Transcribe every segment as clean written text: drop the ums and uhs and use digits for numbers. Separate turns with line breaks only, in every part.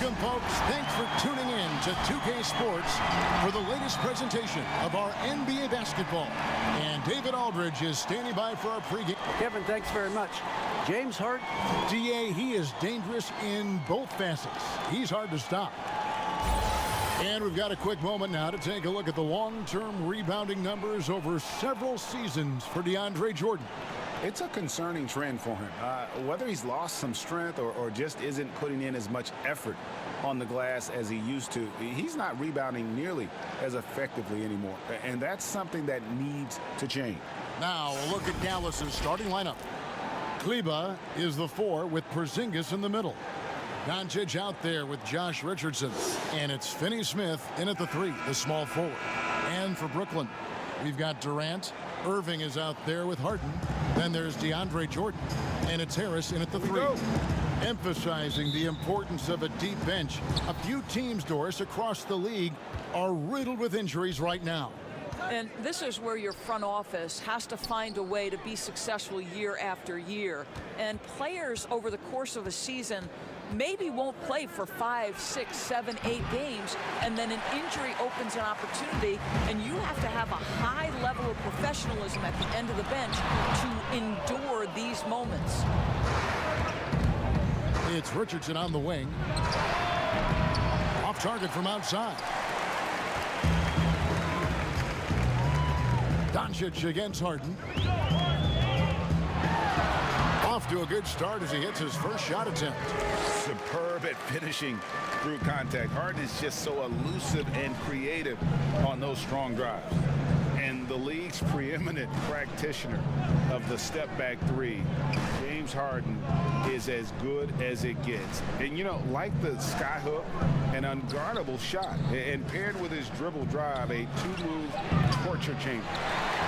Welcome, folks. Thanks for tuning in to 2K Sports for the latest presentation of our NBA basketball. And David Aldridge is standing by for our pregame.
Kevin, thanks very much. James Harden.
DA, he is dangerous in both facets. He's hard to stop. And we've got a quick moment now to take a look at the long-term rebounding numbers over several seasons for DeAndre Jordan.
It's a concerning trend for him. Whether he's lost some strength or just isn't putting in as much effort on the glass as he used to, he's not rebounding nearly as effectively anymore. And that's something that needs to change.
Now a look at Dallas's starting lineup. Kleba is the 4 with Porzingis in the middle. Doncic out there with Josh Richardson. And it's Finney-Smith in at the 3, the small forward. And for Brooklyn, we've got Durant. Irving is out there with Harden. Then there's DeAndre Jordan. And it's Harris in at the 3. Emphasizing the importance of a deep bench. A few teams, Doris, across the league are riddled with injuries right now.
And this is where your front office has to find a way to be successful year after year. And players over the course of a season maybe won't play for 5, 6, 7, 8 games, and then an injury opens an opportunity, and you have to have a high level of professionalism at the end of the bench to endure these moments.
It's Richardson on the wing. Off target from outside. Doncic against Harden. Off to a good start as he hits his first shot attempt.
Superb at finishing through contact. Harden is just so elusive and creative on those strong drives. And the league's preeminent practitioner of the step-back 3, James Harden, is as good as it gets. And, you know, like the skyhook, an unguardable shot. And paired with his dribble drive, a 2-move torture chamber.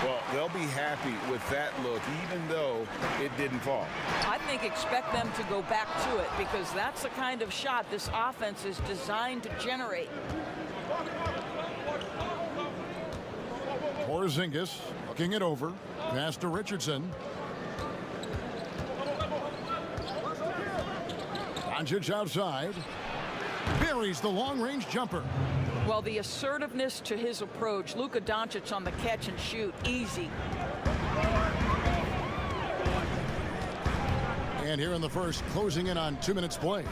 Well, they'll be happy with that look, even though it didn't fall.
I think expect them to go back to it, because that's the kind of shot this offense is designed to generate.
Porzingis looking it over. Pass to Richardson. Doncic outside. Buries the long-range jumper.
Well, the assertiveness to his approach. Luka Doncic on the catch and shoot. Easy.
And here in the first, closing in on 2 minutes play.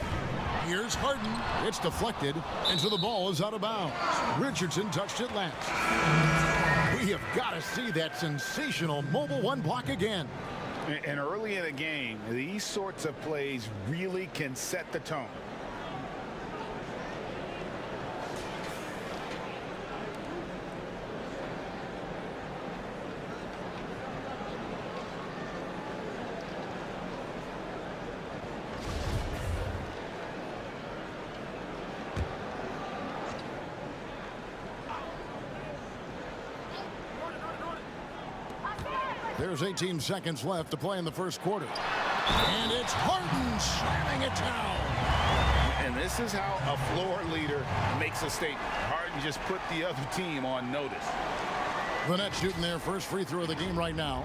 Here's Harden. It's deflected, and so the ball is out of bounds. Richardson touched it last. We have got to see that sensational mobile 1 block again.
And early in the game, these sorts of plays really can set the tone.
There's 18 seconds left to play in the first quarter. And it's Harden slamming it down.
And this is how a floor leader makes a statement. Harden just put the other team on notice.
The Nets shooting their first free throw of the game right now.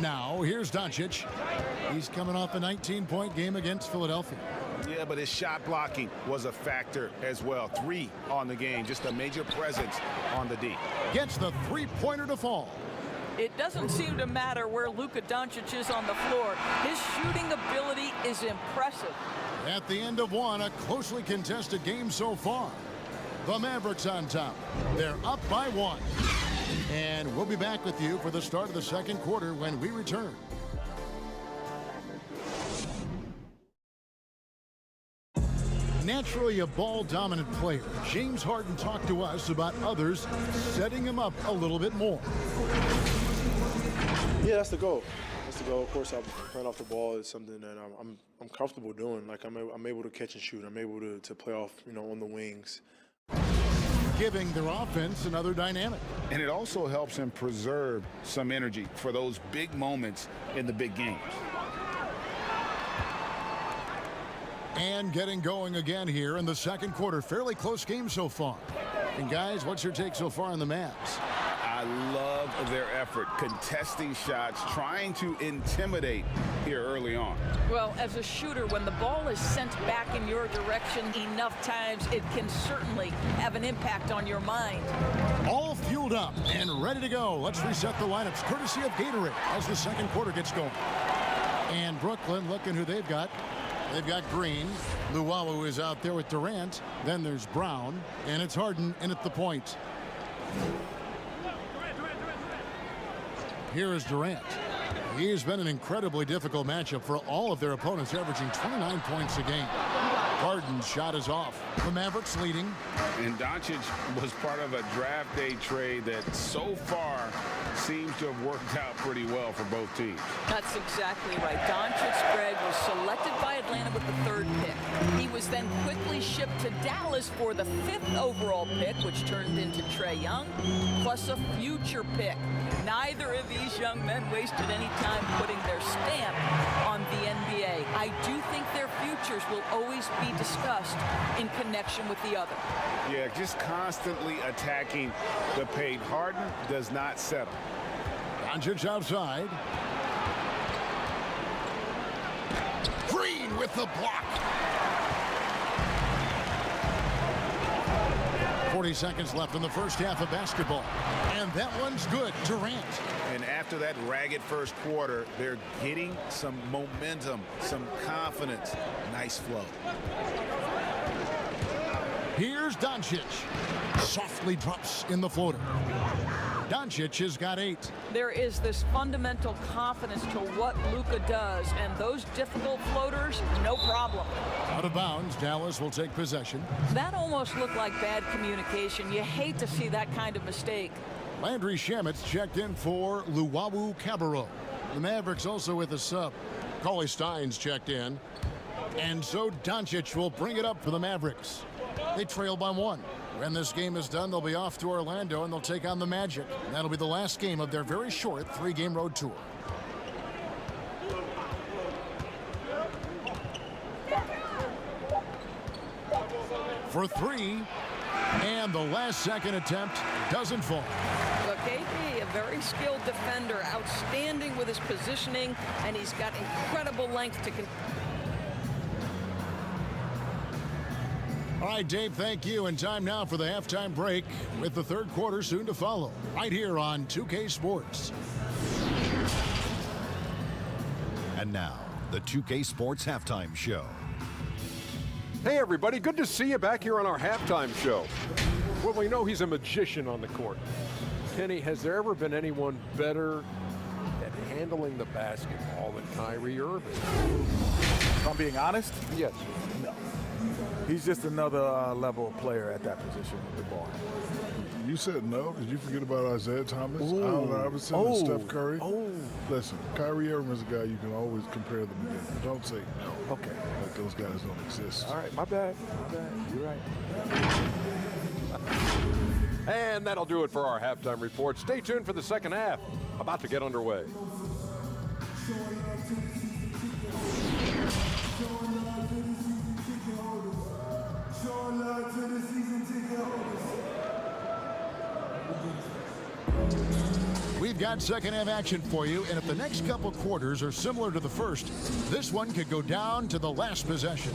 Now, here's Doncic. He's coming off a 19-point game against Philadelphia.
Yeah, but his shot blocking was a factor as well. 3 on the game, just a major presence on the D.
Gets the three-pointer to fall.
It doesn't seem to matter where Luka Doncic is on the floor. His shooting ability is impressive.
At the end of one, a closely contested game so far. The Mavericks on top. They're up by 1. And we'll be back with you for the start of the second quarter when we return. Naturally a ball-dominant player, James Harden talked to us about others setting him up a little bit more.
Yeah, that's the goal. That's the goal. Of course, playing off the ball is something that I'm comfortable doing. Like I'm able to catch and shoot. I'm able to play off, on the wings.
giving their offense another dynamic.
And it also helps him preserve some energy for those big moments in the big games.
And getting going again here in the second quarter. Fairly close game so far. And guys, what's your take so far on the Mavs?
I love their effort, contesting shots, trying to intimidate here early on.
Well, as a shooter, when the ball is sent back in your direction enough times, it can certainly have an impact on your mind.
All fueled up and ready to go. Let's reset the lineups courtesy of Gatorade as the second quarter gets going. And Brooklyn, looking who they've got. They've got Green. Luwawu is out there with Durant. Then there's Brown. And it's Harden in at the point. Here is Durant. He's been an incredibly difficult matchup for all of their opponents, averaging 29 points a game. Harden's shot is off. The Mavericks leading.
And Doncic was part of a draft day trade that so far seems to have worked out pretty well for both teams.
That's exactly right. Doncic, Greg, was selected by Atlanta with the 3rd pick. He was then quickly shipped to Dallas for the 5th overall pick, which turned into Trae Young, plus a future pick. Neither of these young men wasted any time putting their stamp on the NBA. I do think their futures will always be discussed in connection with the other.
Yeah, just constantly attacking the paint. Harden does not settle.
Doncic outside. Green with the block. 40 seconds left in the first half of basketball. And that one's good. Durant.
And after that ragged first quarter, they're getting some momentum, some confidence. Nice flow.
Here's Doncic. Softly drops in the floater. Doncic has got 8.
There is this fundamental confidence to what Luka does, and those difficult floaters, no problem.
Out of bounds, Dallas will take possession.
That almost looked like bad communication. You hate to see that kind of mistake.
Landry Shamet's checked in for Luwawu Cabarro. The Mavericks also with a sub. Cauley Stein's checked in. And so Doncic will bring it up for the Mavericks. They trail by 1. When this game is done, they'll be off to Orlando and they'll take on the Magic. That'll be the last game of their very short 3-game road tour. For 3, and the last second attempt doesn't fall.
Look, KP, a very skilled defender, outstanding with his positioning, and he's got incredible length to
All right, Dave, thank you. And time now for the halftime break with the third quarter soon to follow right here on 2K Sports.
And now, the 2K Sports Halftime Show.
Hey, everybody. Good to see you back here on our halftime show. Well, we know he's a magician on the court. Kenny, has there ever been anyone better at handling the basketball than Kyrie Irving?
If I'm being honest,
Yes.
no. He's just another level of player at that position with the ball.
You said no. Did you forget about Isaiah Thomas,
Ooh.
Allen Iverson, and
Oh.
Steph Curry?
Oh.
Listen, Kyrie Irving is a guy you can always compare them against. Don't say no.
Okay.
Like those guys don't exist.
All right, my bad. You're right.
And that'll do it for our halftime report. Stay tuned for the second half. About to get underway.
We've got second half action for you, and if the next couple quarters are similar to the first, this one could go down to the last possession.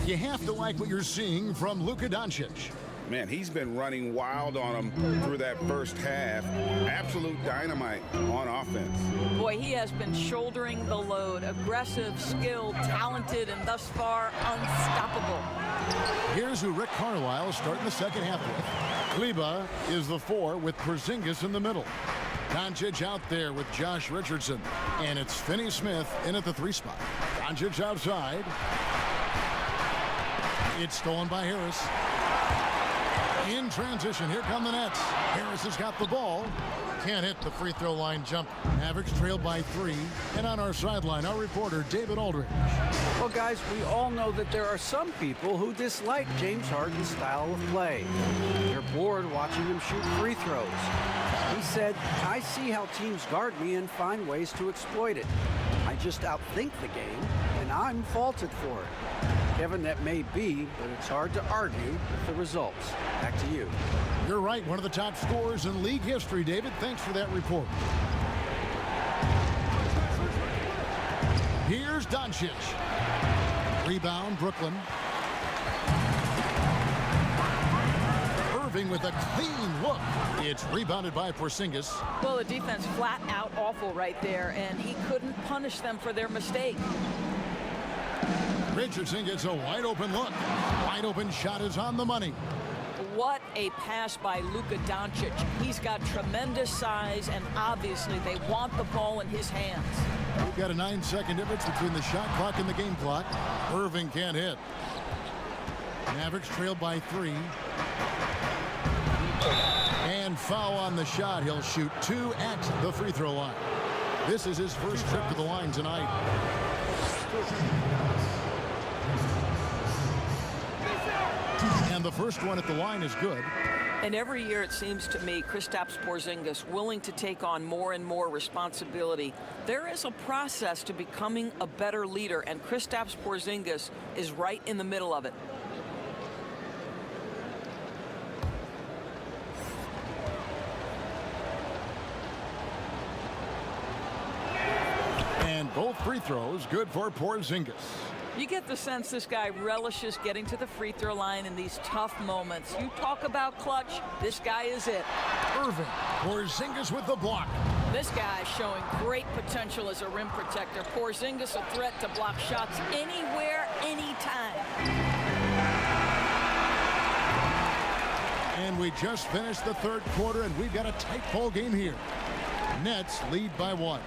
You have to like what you're seeing from Luka Doncic.
Man, he's been running wild on him through that first half. Absolute dynamite on offense.
Boy, he has been shouldering the load. Aggressive, skilled, talented, and thus far unstoppable.
Here's who Rick Carlisle is starting the second half with. Kleba is the 4 with Porzingis in the middle. Doncic out there with Josh Richardson. And it's Finney Smith in at the 3 spot. Doncic outside. It's stolen by Harris. In transition, here come the Nets. Harris has got the ball. Can't hit the free throw line jump. Mavericks trail by 3. And on our sideline, our reporter, David Aldridge.
Well, guys, we all know that there are some people who dislike James Harden's style of play. They're bored watching him shoot free throws. He said, I see how teams guard me and find ways to exploit it. I just outthink the game, and I'm faulted for it. Kevin, that may be, but it's hard to argue with the results. Back to you.
You're right, one of the top scorers in league history, David. Thanks for that report. Here's Doncic. Rebound, Brooklyn. Irving with a clean look. It's rebounded by Porzingis.
Well, the defense flat out awful right there, and he couldn't punish them for their mistake.
Richardson gets a wide open look. Wide open shot is on the money.
What a pass by Luka Doncic. He's got tremendous size, and obviously they want the ball in his hands.
We've got a 9-second difference between the shot clock and the game clock. Irving can't hit. Mavericks trail by 3. And foul on the shot. He'll shoot 2 at the free throw line. This is his first trip to the line tonight. And the first one at the line is good.
And every year it seems to me Kristaps Porzingis willing to take on more and more responsibility. There is a process to becoming a better leader, and Kristaps Porzingis is right in the middle of it.
And both free throws good for Porzingis.
You get the sense this guy relishes getting to the free throw line in these tough moments. You talk about clutch, this guy is it.
Irving, Porzingis with the block.
This guy is showing great potential as a rim protector. Porzingis a threat to block shots anywhere, anytime.
And we just finished the third quarter, and we've got a tight ball game here. Nets lead by 1.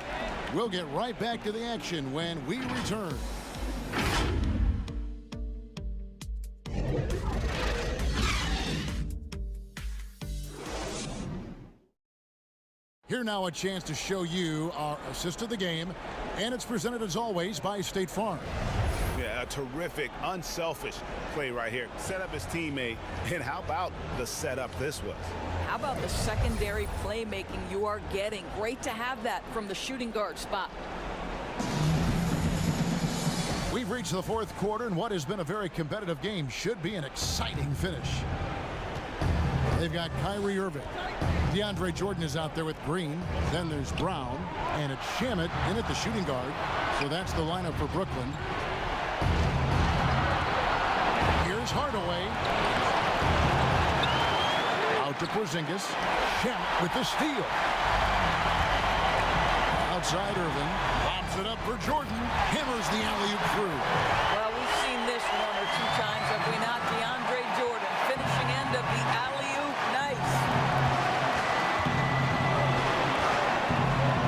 We'll get right back to the action when we return. Here now a chance to show you our assist of the game, and it's presented as always by State Farm.
Yeah, a terrific, unselfish play right here. Set up his teammate, and how about the setup this was?
How about the secondary playmaking you are getting? Great to have that from the shooting guard spot.
We've reached the fourth quarter, and what has been a very competitive game should be an exciting finish. They've got Kyrie Irving. DeAndre Jordan is out there with Green. Then there's Brown, and it's Shamet in at the shooting guard. So that's the lineup for Brooklyn. Here's Hardaway. Out to Porzingis. Shamet with the steal. Outside Irving. Lobs it up for Jordan. Hammers the alley-oop through.
Well, we've seen this 1 or 2 times, have we not? DeAndre Jordan, finishing end of the alley-oop. Nice.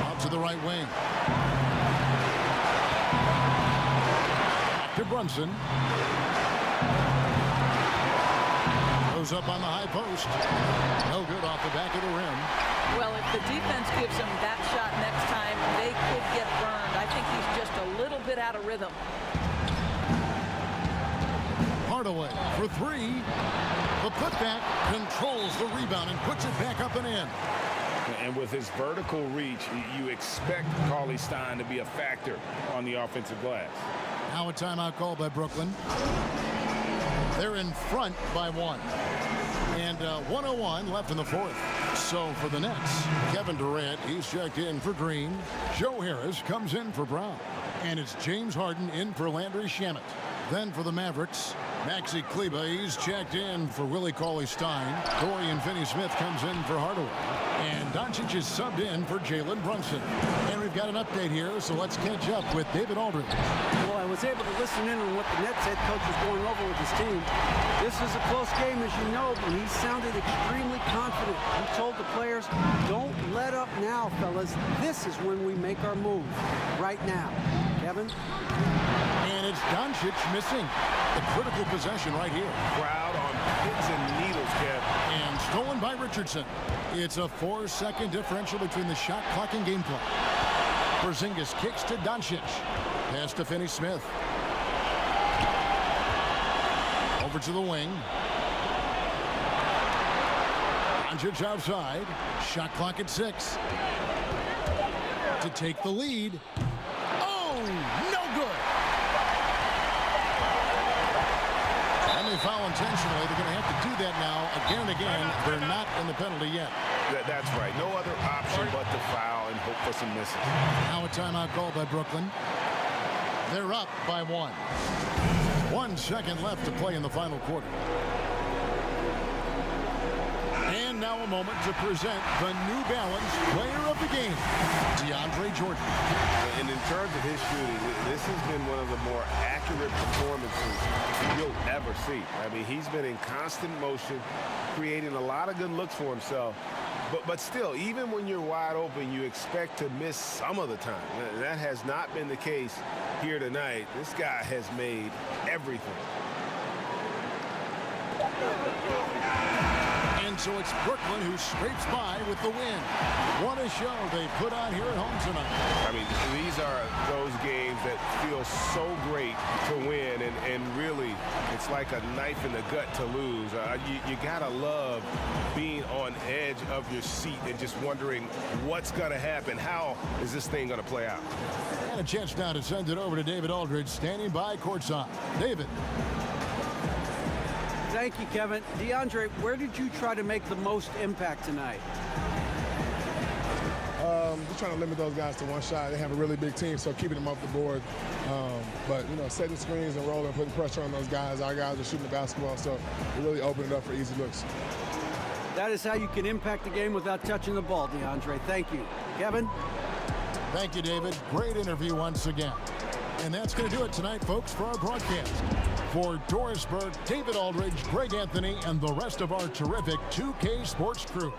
Out to the right wing. Back to Brunson. Goes up on the high post. No good off the back of the rim.
Well, if the defense gives him that shot next time, they could get burned. I think he's just a little bit out of rhythm.
Hardaway for 3. The putback controls the rebound and puts it back up and in.
And with his vertical reach, you expect Cauley-Stein to be a factor on the offensive glass.
Now a timeout called by Brooklyn. They're in front by 1. And 1:01 left in the fourth. So for the Nets, Kevin Durant, he's checked in for Green. Joe Harris comes in for Brown. And it's James Harden in for Landry Shamet. Then for the Mavericks, Maxi Kleber, he's checked in for Willie Cauley-Stein. Dorian Finney-Smith comes in for Hardaway. And Doncic is subbed in for Jalen Brunson. And we've got an update here, so let's catch up with David Aldridge.
Well, I was able to listen in on what the Nets head coach was going over with his team. This is a close game, as you know, but he sounded extremely confident. He told the players, don't let up now, fellas. This is when we make our move. Right now. Kevin?
And it's Doncic missing. The critical possession right here.
Crowd on pins and needles, Kev.
And stolen by Richardson. It's a 4-second differential between the shot clock and gameplay. Porzingis kicks to Doncic. Pass to Finney-Smith. Over to the wing. Doncic outside. Shot clock at 6. To take the lead. Oh, no good. And they foul intentionally. They're going to have to do that now again and again. They're not in the penalty yet.
That's right. No other option but to foul and hope for some misses.
Now a timeout called by Brooklyn. They're up by 1. 1 second left to play in the final quarter. And now a moment to present the New Balance player of the game, DeAndre Jordan.
And in terms of his shooting, this has been one of the more accurate performances you'll ever see. I mean, he's been in constant motion, creating a lot of good looks for himself. But still, even when you're wide open, you expect to miss some of the time. That has not been the case here tonight. This guy has made everything.
And so it's Brooklyn who scrapes by with the win. What a show they put on here at home tonight.
I mean, these are those games that feel so great to win, and really, it's like a knife in the gut to lose. You gotta love being on edge of your seat and just wondering what's gonna happen. How is this thing gonna play out?
And a chance now to send it over to David Aldridge, standing by courtside. David.
Thank you, Kevin. DeAndre, where did you try to make the most impact tonight?
Just trying to limit those guys to one shot. They have a really big team, so keeping them off the board. But, you know, setting screens and rolling, putting pressure on those guys. Our guys are shooting the basketball, so it really opened it up for easy looks.
That is how you can impact the game without touching the ball, DeAndre. Thank you. Kevin?
Thank you, David. Great interview once again. And that's going to do it tonight, folks, for our broadcast. For Doris Burke, David Aldridge, Greg Anthony, and the rest of our terrific 2K Sports crew.